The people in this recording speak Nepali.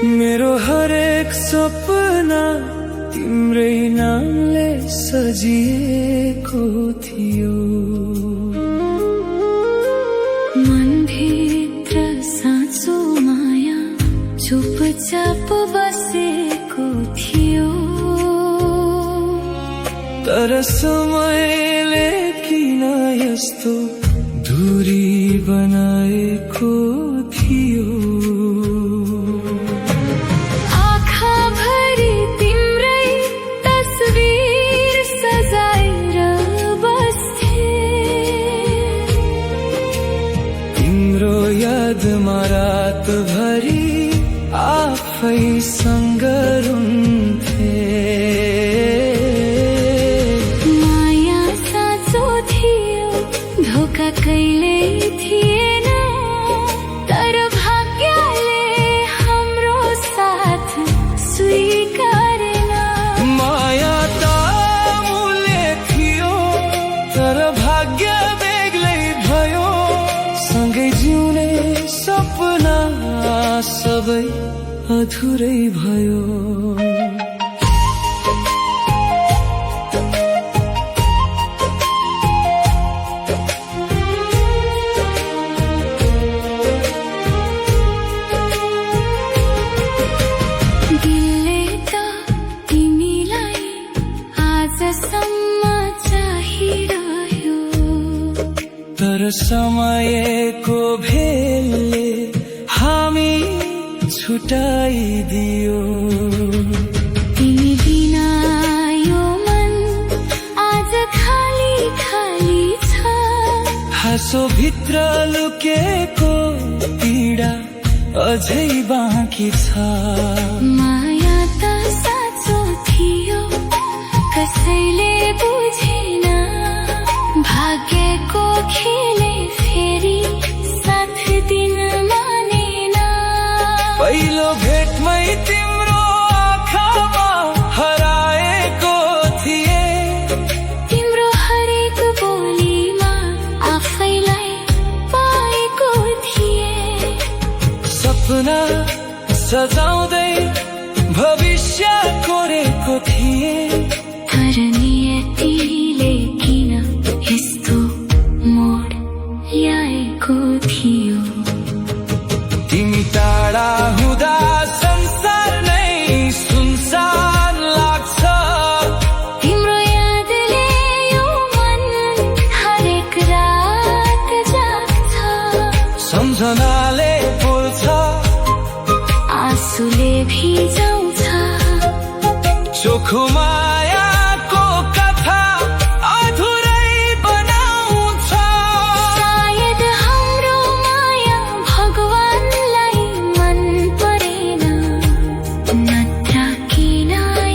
मेरो हरेक सपना तिम्रै नामले सजिएको थियो। मनभित्र साँचो माया चुपचाप बसेको थियो। तर समयले किन यस्तो दूरी बनाएको थियो। आँखाभरि तिम्रै तस्बिर सजाएर बस्थे। तिम्रो यादमा रातभरि आफैसँग रुन्थे। माया साँचो थियो, धोका कहिल्यै थिएन। तर भाग्यले हाम्रो साथ स्वीकारेन। माया त अमूल्य थियो, तर भाग्य बेग्लै भयो। सँगै जिउने सपना सबै अधुरै भयो। दिलले त तिमीलाई आजसम्म चाहिरह्यो। तर समयको भेलले हामी छुटाइदियो। तिमी बिना यो मन आज खाली खाली छ। हाँसो भित्र लुकेको पीडा अझै बाँकी छ। माया त साँचो थियो, कसैले बुझेन। भाग्यको खेले फेरि साथ दिन मानेन। पहिलो भेटमै तिम्रो आँखामा हराएको थिए। तिम्रो हरेक बोलीमा आफैलाई पाएको थिए। सपना सजाउँदै भविष्य कोरेको थिए। तर नियतिले किन यस्तो मोड ल्याएको थियो। तिमी टाढा हुँदा संसार नै सुनसान लाग्छ। तिम्रो यादले यो मन हरेक रात जाग्छ। सम्झनाले बोल्छ, आँसुले भिजाउँछ। चोखोमा